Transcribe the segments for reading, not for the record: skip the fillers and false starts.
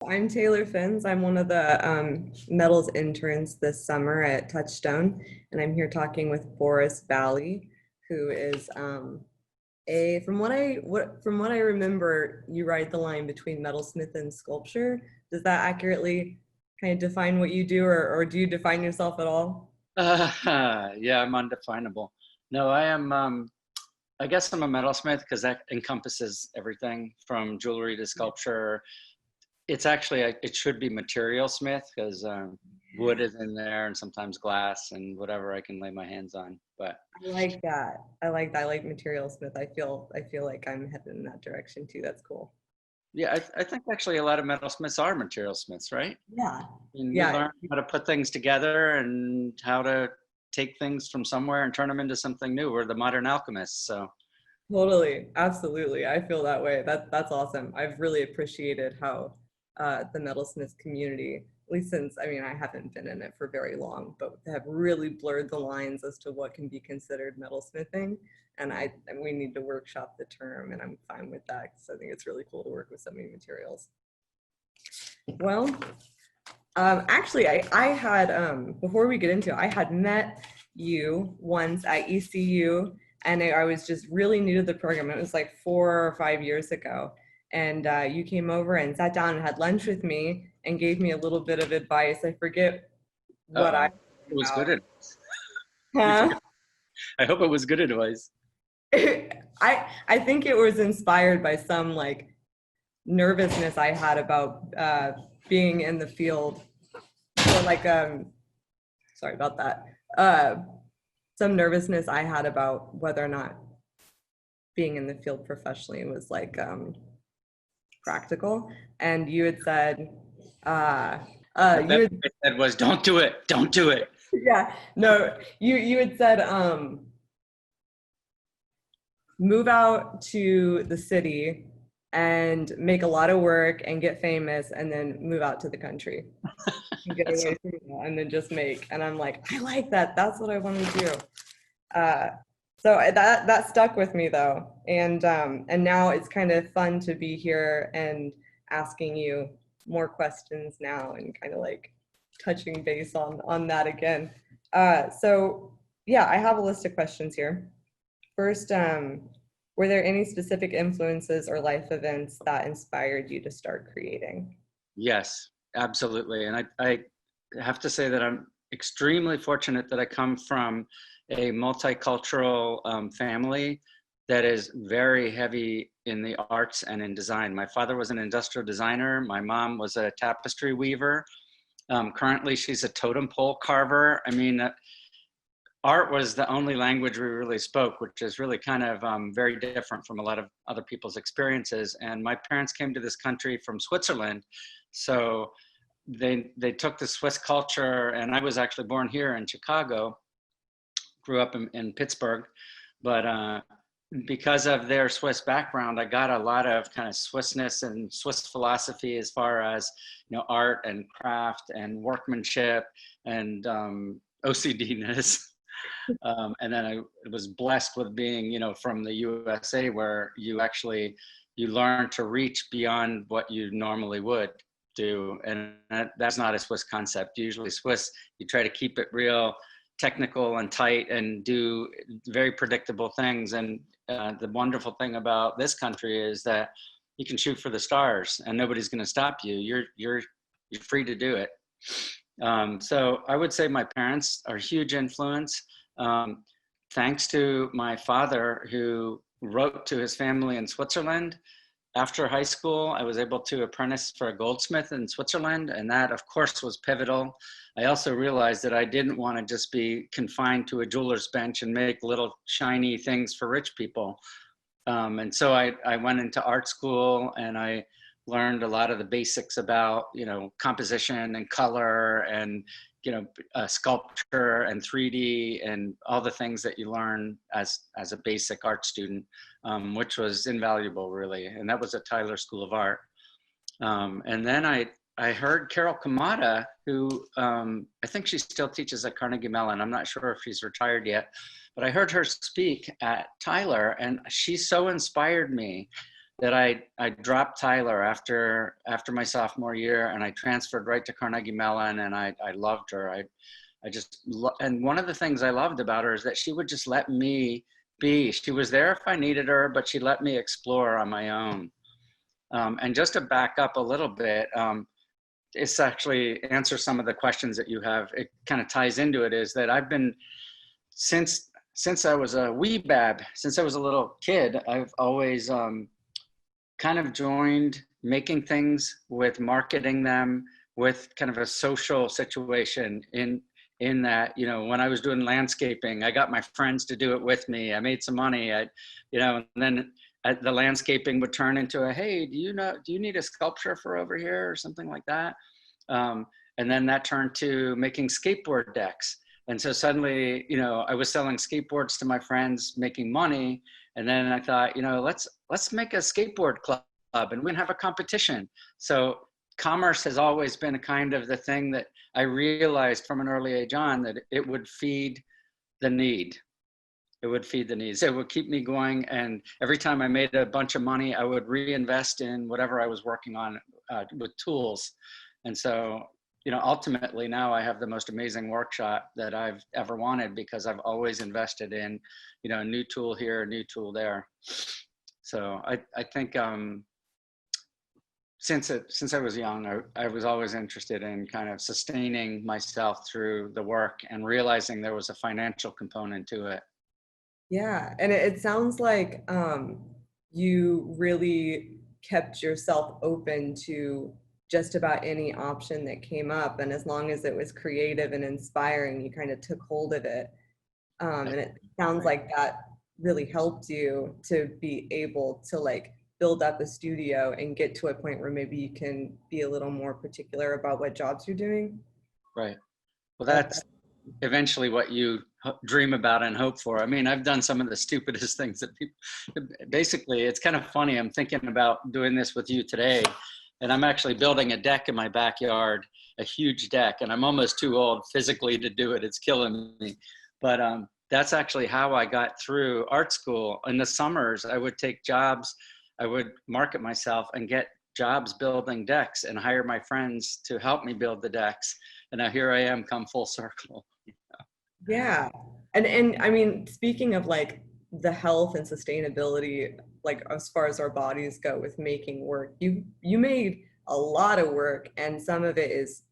I'm Taylor Fentz. I'm one of the metals interns this summer at Touchstone, and I'm here talking with Boris Bally, who is from what I remember, you ride the line between metalsmith and sculpture. Does that accurately kind of define what you do, or do you define yourself at all? Yeah, I'm undefinable. No, I am, I guess I'm a metalsmith because that encompasses everything from jewelry to sculpture. It's actually, it should be materialsmith because wood is in there and sometimes glass and whatever I can lay my hands on. But I like that. I like that. I like materialsmith. I feel like I'm headed in that direction too. That's cool. yeah, I think actually a lot of metalsmiths are materialsmiths, right? Yeah. And you Yeah, learn how to put things together and how to take things from somewhere and turn them into something new. We're the modern alchemists. So totally, absolutely. I feel that way. That's awesome. I've really appreciated how the metalsmith community, at least since I haven't been in it for very long, but have really blurred the lines as to what can be considered metalsmithing. And we need to workshop the term, and I'm fine with that because I think it's really cool to work with so many materials. Well, actually, I had before we get into it, I had met you once at ECU, and I was just really new to the program. It was like 4 or 5 years ago, and you came over and sat down and had lunch with me and gave me a little bit of advice. I forget what I uh-oh, it was good about. advice. You Huh? forgot. I hope it was good advice. I think it was inspired by some like nervousness I had about being in the field, or like sorry about that. Uh, some nervousness I had about whether or not being in the field professionally was like practical. And you had said, uh, The you best had, I said was, "Don't do it. Don't do it." yeah, no, you had said, move out to the city and make a lot of work and get famous, and then move out to the country and get That's away from it, and then just make. And I'm like, I like that. That's what I want to do. Uh, so that stuck with me though, and now it's kind of fun to be here and asking you more questions now and kind of like touching base on that again. So yeah, I have a list of questions here. First, were there any specific influences or life events that inspired you to start creating? yes, absolutely. And I have to say that I'm extremely fortunate that I come from a multicultural family that is very heavy in the arts and in design. My father was an industrial designer. My mom was a tapestry weaver. Currently, she's a totem pole carver. I mean, art was the only language we really spoke, which is really kind of very different from a lot of other people's experiences. And my parents came to this country from Switzerland. So they took the Swiss culture, and I was actually born here in Chicago, grew up in Pittsburgh, but because of their Swiss background, I got a lot of kind of Swissness and Swiss philosophy as far as, you know, art and craft and workmanship and OCD-ness. And then I was blessed with being, you know, from the USA, where you learn to reach beyond what you normally would do, and that's not a Swiss concept. Usually Swiss, you try to keep it real technical and tight and do very predictable things. And the wonderful thing about this country is that you can shoot for the stars and nobody's going to stop you. You're free to do it. So I would say my parents are a huge influence. Thanks to my father, who wrote to his family in Switzerland. After high school, I was able to apprentice for a goldsmith in Switzerland, and that, of course, was pivotal. I also realized that I didn't want to just be confined to a jeweler's bench and make little shiny things for rich people. And so I went into art school, and I learned a lot of the basics about, you know, composition and color and, you know, sculpture and 3D and all the things that you learn as a basic art student, which was invaluable, really. And that was at Tyler School of Art. And then I heard Carol Kamada, who I think she still teaches at Carnegie Mellon. I'm not sure if she's retired yet, but I heard her speak at Tyler, and she so inspired me that I dropped Tyler after my sophomore year, and I transferred right to Carnegie Mellon, and I loved her. And one of the things I loved about her is that she would just let me be. She was there if I needed her, but she let me explore on my own. And just to back up a little bit, it's actually answer some of the questions that you have. It kind of ties into it, is that I've been, since I was a wee bab, since I was a little kid, I've always kind of joined making things with marketing them with kind of a social situation in that, you know, when I was doing landscaping, I got my friends to do it with me. I made some money, you know, and then the landscaping would turn into a, hey, do you need a sculpture for over here or something like that? And then that turned to making skateboard decks. And so suddenly, you know, I was selling skateboards to my friends, making money. And then I thought, you know, let's make a skateboard club and we can have a competition. So commerce has always been a kind of the thing that I realized from an early age on, that it would feed the need. It would feed the needs. It would keep me going. And every time I made a bunch of money, I would reinvest in whatever I was working on with tools. And so, you know, ultimately now I have the most amazing workshop that I've ever wanted, because I've always invested in, you know, a new tool here, a new tool there. So I think since I was young, I was always interested in kind of sustaining myself through the work and realizing there was a financial component to it. Yeah, and it sounds like you really kept yourself open to just about any option that came up, and as long as it was creative and inspiring, you kind of took hold of it. And it sounds like that really helped you to be able to like build up a studio and get to a point where maybe you can be a little more particular about what jobs you're doing. Right. Well, that's eventually what you dream about and hope for. I mean, I've done some of the stupidest things that people, basically, it's kind of funny. I'm thinking about doing this with you today, and I'm actually building a deck in my backyard, a huge deck, and I'm almost too old physically to do it. It's killing me. But that's actually how I got through art school. In the summers, I would take jobs, I would market myself and get jobs building decks and hire my friends to help me build the decks. And now here I am, come full circle. Yeah. And I mean, speaking of like the health and sustainability, like as far as our bodies go with making work, you made a lot of work, and some of it is,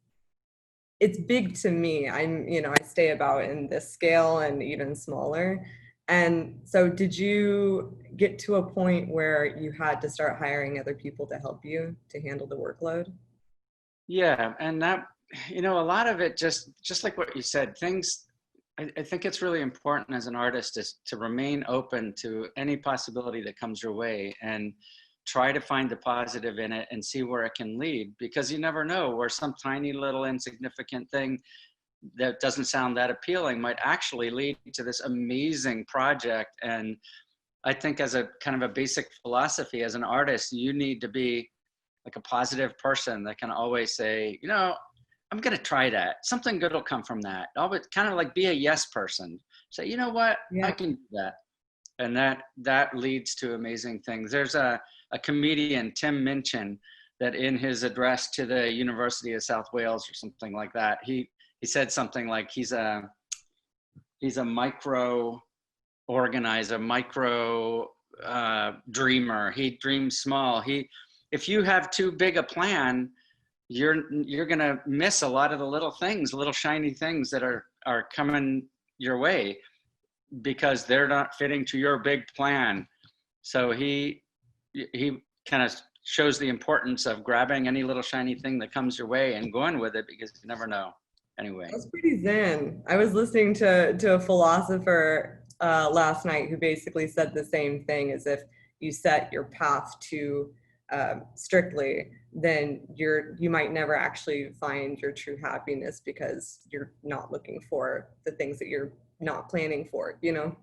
it's big to me. You know, I stay about in this scale and even smaller. And so did you get to a point where you had to start hiring other people to help you to handle the workload? Yeah, and that, you know, a lot of it just like what you said, things, I think it's really important as an artist is to remain open to any possibility that comes your way and try to find the positive in it and see where it can lead, because you never know where some tiny little insignificant thing that doesn't sound that appealing might actually lead to this amazing project. And I think as a kind of a basic philosophy as an artist, you need to be like a positive person that can always say, you know, I'm going to try that. Something good will come from that. Always kind of like be a yes person. Say, you know what, I can do that. And that leads to amazing things. There's a comedian, Tim Minchin, that in his address to the University of South Wales or something like that, he said something like he's a micro organizer, micro dreamer. He dreams small. If you have too big a plan, you're gonna miss a lot of the little things, little shiny things that are coming your way because they're not fitting to your big plan. So he kind of shows the importance of grabbing any little shiny thing that comes your way and going with it, because you never know. Anyway, That's pretty zen. I was listening to a philosopher last night who basically said the same thing, as if you set your path too strictly, then you might never actually find your true happiness, because you're not looking for the things that you're not planning for, you know?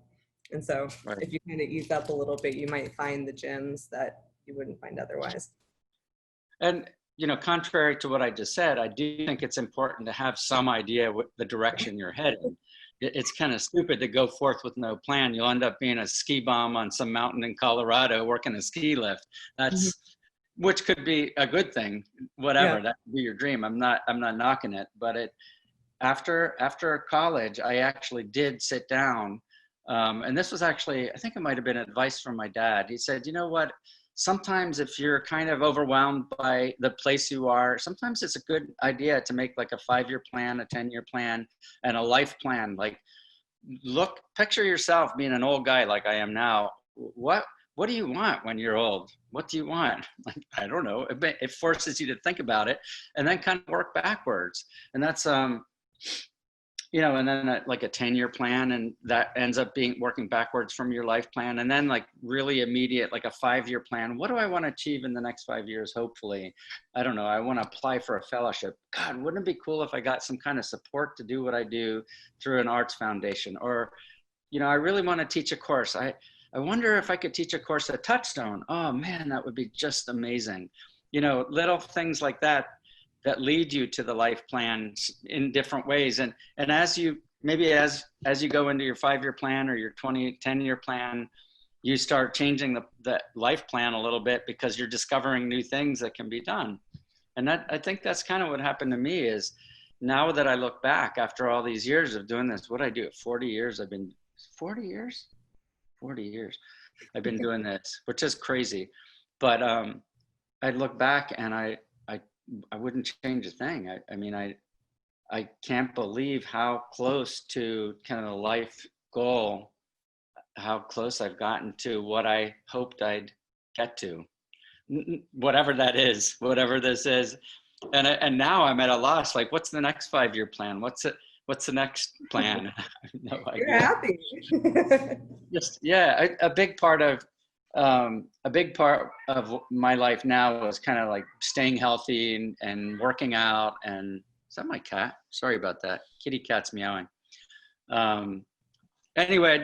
And so right. if you kind of ease up a little bit, you might find the gems that you wouldn't find otherwise. And, you know, contrary to what I just said, I do think it's important to have some idea what the direction you're heading. it's kind of stupid to go forth with no plan. You'll end up being a ski bum on some mountain in Colorado working a ski lift. Mhm. Which could be a good thing, whatever, Yeah. that could be your dream. I'm not knocking it, but after college, I actually did sit down. And this was actually, I think it might've been advice from my dad. He said, you know what, sometimes if you're kind of overwhelmed by the place you are, sometimes it's a good idea to make like a 5-year plan, a 10-year plan, and a life plan. Like, picture yourself being an old guy like I am now. What do you want when you're old? What do you want? Like, I don't know. It forces you to think about it and then kind of work backwards. And that's, and then like a 10-year plan, and that ends up being working backwards from your life plan. And then like really immediate, like a 5-year plan. What do I want to achieve in the next 5 years? Hopefully, I don't know. I want to apply for a fellowship. God, wouldn't it be cool if I got some kind of support to do what I do through an arts foundation? Or, I really want to teach a course. I wonder if I could teach a course at Touchstone. Oh man, that would be just amazing. Little things like that lead you to the life plans in different ways. And as you go into your 5-year plan or your 10-year plan, you start changing the life plan a little bit because you're discovering new things that can be done. And I think that's kind of what happened to me. Is now that I look back after all these years of doing this, what I do, 40 years, 40 years I've been doing this, which is crazy. But I look back and I wouldn't change a thing. I can't believe how close to kind of the life goal, how close I've gotten to what I hoped I'd get to, whatever that is, whatever this is. And now I'm at a loss. Like, what's the next 5-year plan? What's the next plan? I have no idea. You're happy. Just, yeah, a big part of my life now is kind of like staying healthy and working out. And is that my cat? Sorry about that. Kitty cat's meowing. Anyway,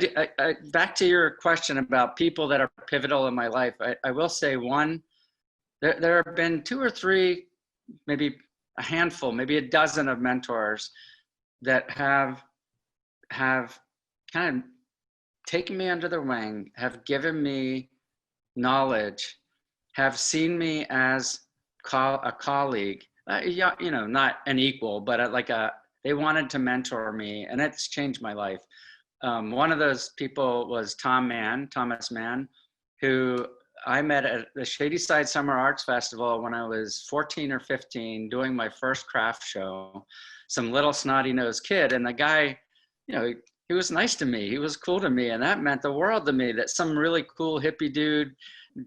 back to your question about people that are pivotal in my life. I will say there have been 2 or 3, maybe a handful, maybe a dozen of mentors that have kind of taken me under their wing, have given me knowledge, have seen me as a colleague, not an equal, but they wanted to mentor me, and it's changed my life. One of those people was Thomas Mann, who I met at the Shadyside Summer Arts Festival when I was 14 or 15, doing my first craft show. Some little snotty-nosed kid, and the guy, he was nice to me. He was cool to me, and that meant the world to me, that some really cool hippie dude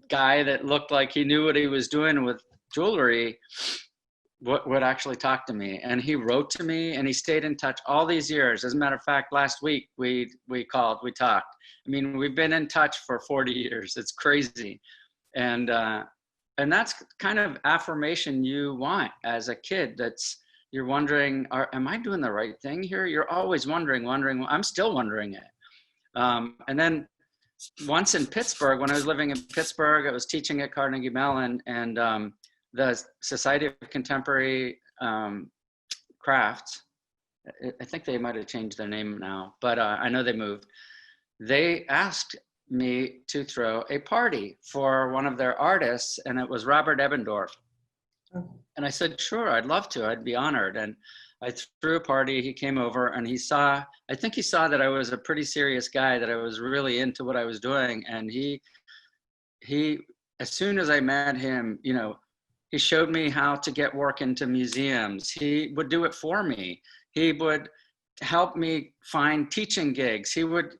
guy that looked like he knew what he was doing with jewelry would actually talk to me. And he wrote to me, and he stayed in touch all these years. As a matter of fact, last week we talked. I mean, we've been in touch for 40 years. It's crazy. And that's kind of affirmation you want as a kid. You're wondering, am I doing the right thing here? You're always wondering. I'm still wondering it. And then once in Pittsburgh, when I was living in Pittsburgh, I was teaching at Carnegie Mellon, and the Society of Contemporary Crafts, I think they might have changed their name now, but I know they moved. They asked me to throw a party for one of their artists, and it was Robert Ebbendorf. And I said, sure, I'd love to. I'd be honored. And I threw a party. He came over, and I think he saw that I was a pretty serious guy, that I was really into what I was doing. And he, as soon as I met him, he showed me how to get work into museums. He would do it for me. He would help me find teaching gigs. He would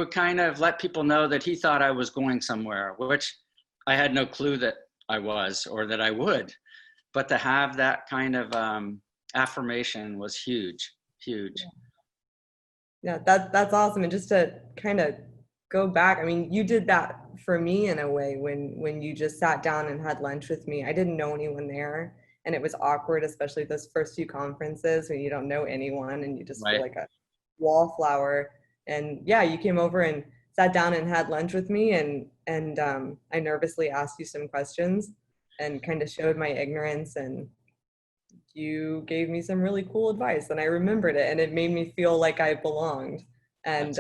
kind of let people know that he thought I was going somewhere, which I had no clue that I was or that I would. But to have that kind of affirmation was huge. Yeah, that's awesome. And just to kind of go back, I mean, you did that for me in a way when you just sat down and had lunch with me. I didn't know anyone there, and it was awkward, especially those first few conferences when you don't know anyone and you just feel like a wallflower. And yeah, you came over and sat down and had lunch with me, and I nervously asked you some questions and kind of showed my ignorance, and you gave me some really cool advice and I remembered it and it made me feel like I belonged. And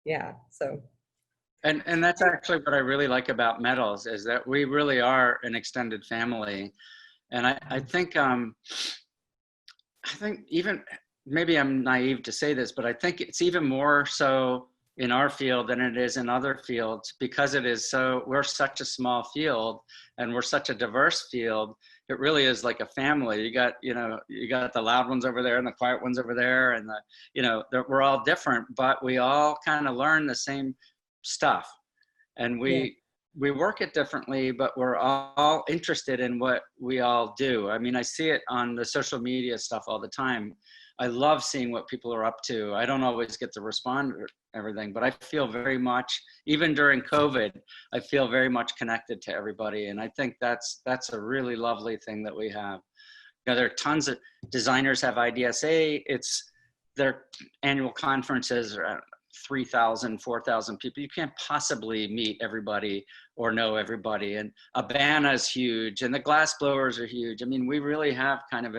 yeah, so. And that's actually what I really like about metals, is that we really are an extended family. And I think even, maybe I'm naive to say this, but I think it's even more so in our field than it is in other fields, because it is so, we're such a small field and we're such a diverse field. It really is like a family. You got the loud ones over there and the quiet ones over there, and we're all different, but we all kind of learn the same stuff, and we work it differently, but we're all interested in what we all do. I mean, I see it on the social media stuff all the time. I love seeing what people are up to. I don't always get to respond to everything, but I feel very much, even during COVID, I feel very much connected to everybody. And I think that's a really lovely thing that we have. There are tons of designers have IDSA. Their annual conferences are 3,000, 4,000 people. You can't possibly meet everybody or know everybody. And Abana is huge, and the glass blowers are huge. I mean, we really have kind of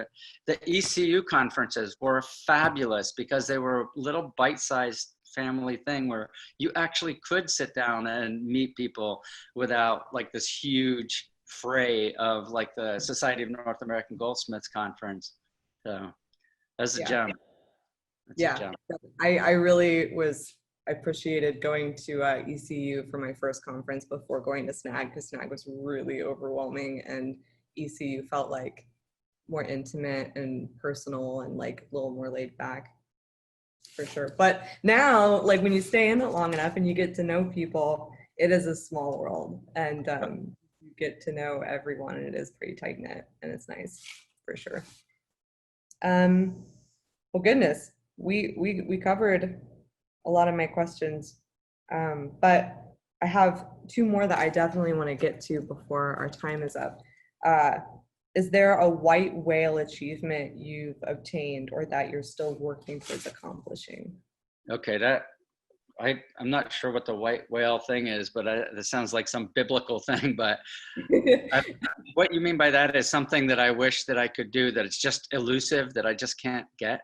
the ECU conferences were fabulous because they were a little bite-sized family thing where you actually could sit down and meet people without like this huge fray of like the Society of North American Goldsmiths conference. So that's a gem. Yeah, I really I appreciated going to ECU for my first conference before going to SNAG, because SNAG was really overwhelming and ECU felt like more intimate and personal and like a little more laid back, for sure. But now, like when you stay in it long enough and you get to know people, it is a small world, and you get to know everyone, and it is pretty tight knit, and it's nice, for sure. Well, goodness. We covered a lot of my questions, but I have two more that I definitely want to get to before our time is up. Is there a white whale achievement you've obtained or that you're still working towards accomplishing? Okay, I'm not sure what the white whale thing is, but that sounds like some biblical thing. But what you mean by that is something that I wish that I could do, that it's just elusive, that I just can't get?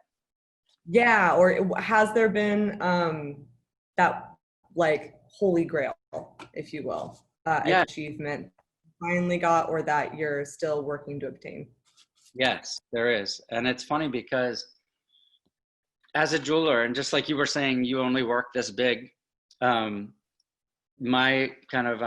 Yeah, or has there been that like holy grail, if you will, achievement finally got, or that you're still working to obtain? Yes, there is. And it's funny because as a jeweler, and just like you were saying, you only work this big, my kind of,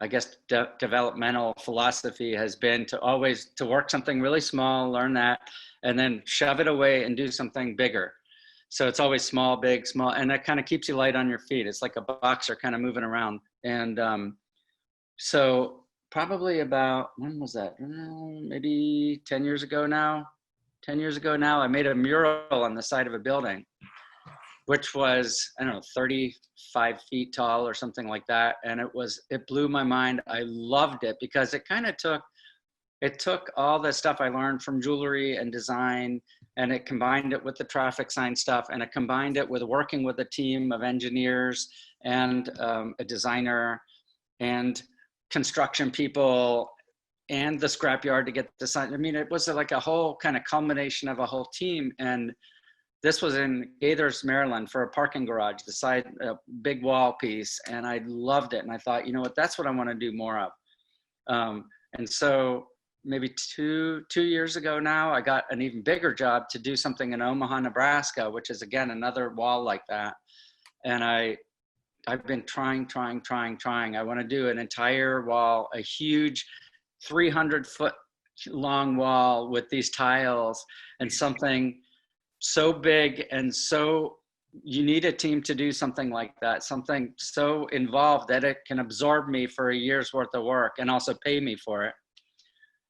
I guess, developmental philosophy has been to always to work something really small, learn that, and then shove it away and do something bigger. So it's always small, big, small, and that kind of keeps you light on your feet. It's like a boxer kind of moving around. And so probably about, when was that? Maybe 10 years ago now. 10 years ago now, I made a mural on the side of a building, which was, I don't know, 35 feet tall or something like that. And it blew my mind. I loved it because it kind of took all the stuff I learned from jewelry and design, and it combined it with the traffic sign stuff, and it combined it with working with a team of engineers and a designer and construction people and the scrapyard to get the sign. I mean, it was like a whole kind of culmination of a whole team. And this was in Gaithers, Maryland, for a parking garage, the side, big wall piece. And I loved it. And I thought, you know what, that's what I want to do more of. And so maybe two years ago now, I got an even bigger job to do something in Omaha, Nebraska, which is again, another wall like that. And I've been trying. I want to do an entire wall, a huge 300-foot long wall with these tiles, and something so big and so, you need a team to do something like that, something so involved that it can absorb me for a year's worth of work and also pay me for it.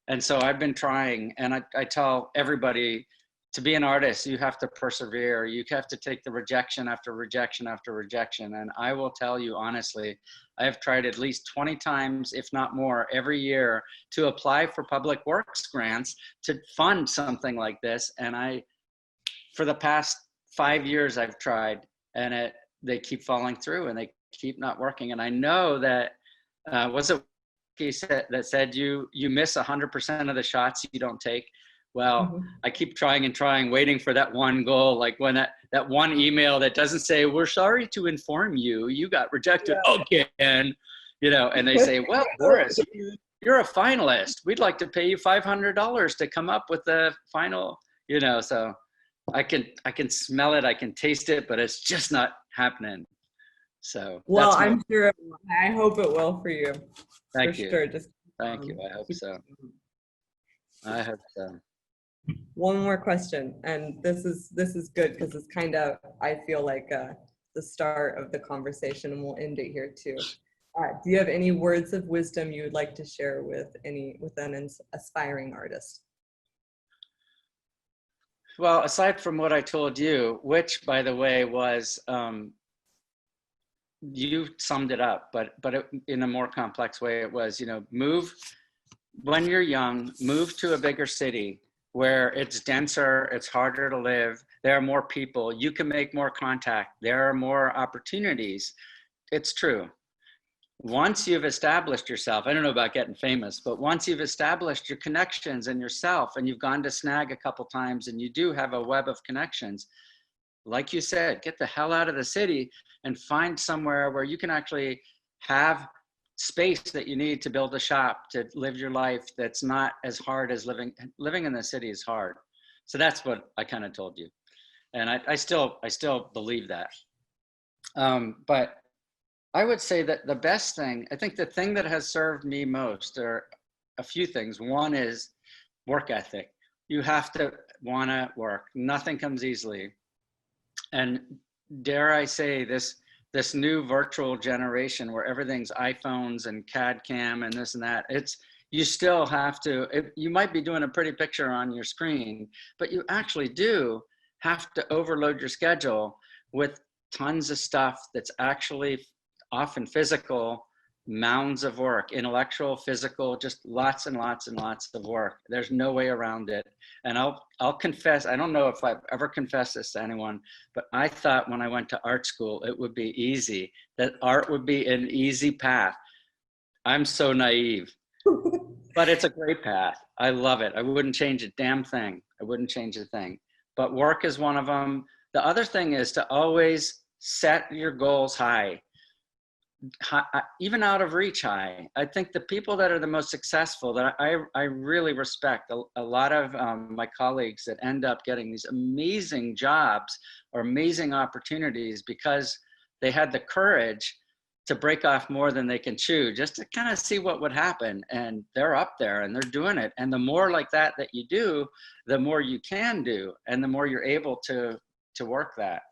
And so I've been trying, and I tell everybody, to be an artist, you have to persevere. You have to take the rejection after rejection after rejection. And I will tell you honestly, I have tried at least 20 times, if not more, every year to apply for public works grants to fund something like this. And for the past 5 years, I've tried, and they keep falling through and they keep not working. And I know that, was it he said that said you miss 100% of the shots you don't take? Well, Mhm. I keep trying and trying, waiting for that one goal, like when that one email that doesn't say, "We're sorry to inform you, you got rejected again," and they say, "Well, Boris, you're a finalist. We'd like to pay you $500 to come up with the final," so I can smell it, I can taste it, but it's just not happening. So Well, I'm sure, I hope it will for you. Thank for you. sure. Just Thank you. I hope so. I hope so. one more question, and this is good because it's kind of, I feel like, the start of the conversation, and we'll end it here too. Do you have any words of wisdom you would like to share with an aspiring artist? Well, aside from what I told you, which, by the way, was you summed it up, but in a more complex way, it was, move when you're young, move to a bigger city where it's denser, it's harder to live, there are more people, you can make more contact, there are more opportunities. It's true. Once you've established yourself, I don't know about getting famous, but once you've established your connections and yourself, and you've gone to snag a couple times, and you do have a web of connections, like you said, get the hell out of the city and find somewhere where you can actually have space that you need to build a shop, to live your life that's not as hard as living in the city is hard. So that's what I kind of told you. And I still believe that. But I would say that the best thing, I think the thing that has served me most are a few things. One is work ethic. You have to want to work. Nothing comes easily. And dare I say, this new virtual generation where everything's iPhones and CAD cam and this and that, you still have to, you might be doing a pretty picture on your screen, but you actually do have to overload your schedule with tons of stuff that's actually often physical, mounds of work, intellectual, physical, just lots and lots and lots of work. There's no way around it. And I'll confess, I don't know if I've ever confessed this to anyone, but I thought when I went to art school, it would be easy, that art would be an easy path. I'm so naive, but it's a great path. I love it. I wouldn't change a damn thing. I wouldn't change a thing, but work is one of them. The other thing is to always set your goals high. Even out of reach high. I think the people that are the most successful, that I really respect, a lot of my colleagues that end up getting these amazing jobs or amazing opportunities because they had the courage to break off more than they can chew, just to kind of see what would happen. And they're up there and they're doing it. And the more like that you do, the more you can do, and the more you're able to work that.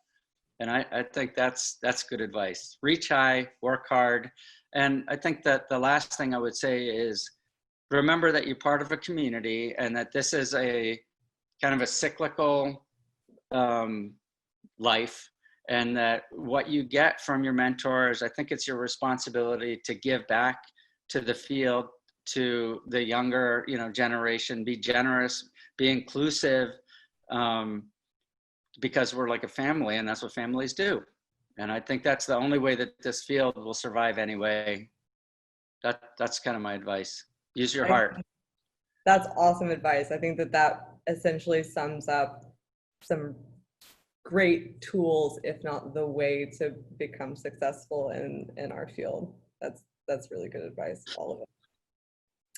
And I think that's good advice. Reach high, work hard. And I think that the last thing I would say is remember that you're part of a community, and that this is a kind of a cyclical life, and that what you get from your mentors, I think it's your responsibility to give back to the field, to the younger generation. Be generous, be inclusive, because we're like a family, and that's what families do. And I think that's the only way that this field will survive anyway. That's kind of my advice. Use your heart. That's awesome advice. I think that essentially sums up some great tools, if not the way to become successful in our field. That's really good advice, all of it.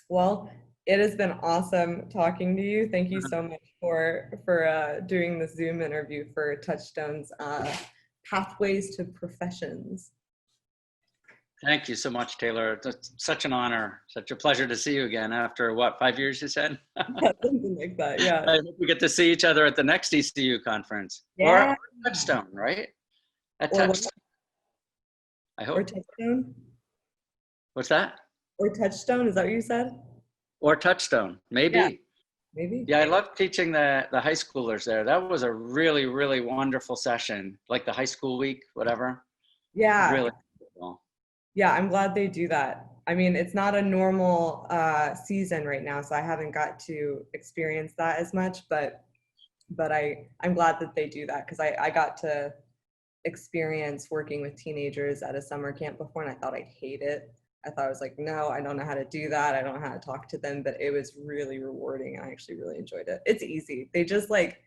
Well, it has been awesome talking to you. Thank you so much for doing this Zoom interview for Touchstone's Pathways to Professions. Thank you so much, Taylor. It's such an honor, such a pleasure to see you again after what, 5 years you said? Yeah, something like that, yeah. I hope we get to see each other at the next ECU conference. Yeah. Or Touchstone, right? At Or Touchstone. I hope. Or Touchstone? What's that? Or Touchstone, is that what you said? Or Touchstone, maybe. Yeah, maybe. Yeah, I love teaching the high schoolers there. That was a really, really wonderful session, like the high school week, whatever. Yeah. Really cool. Yeah, I'm glad they do that. I mean, it's not a normal season right now, so I haven't got to experience that as much, but I'm glad that they do that, because I got to experience working with teenagers at a summer camp before, and I thought I'd hate it. I thought I was like, no, I don't know how to do that. I don't know how to talk to them, but it was really rewarding. I actually really enjoyed it. It's easy. They just like,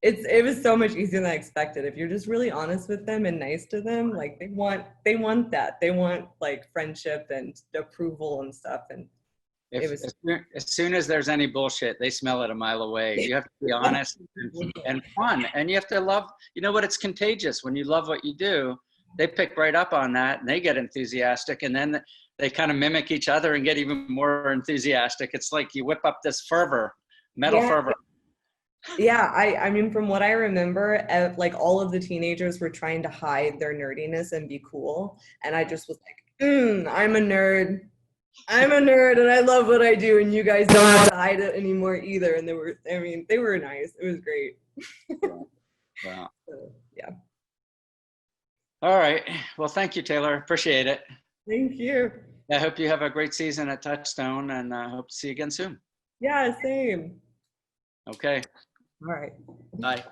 it was so much easier than I expected. If you're just really honest with them and nice to them, like they want that. They want like friendship and approval and stuff. And it was As soon as there's any bullshit, they smell it a mile away. You have to be honest and fun, and you have to love. You know what? It's contagious. When you love what you do, they pick right up on that, and they get enthusiastic, and then they kind of mimic each other and get even more enthusiastic. It's like you whip up this fervor, metal fervor. Yeah, I mean, from what I remember, like all of the teenagers were trying to hide their nerdiness and be cool, and I just was like, I'm a nerd. I'm a nerd and I love what I do, and you guys don't have to hide it anymore either. And they were nice. It was great. Wow. So, yeah. All right. Well, thank you, Taylor. Appreciate it. Thank you. I hope you have a great season at Touchstone, and I hope to see you again soon. Yeah, same. Okay. All right. Bye.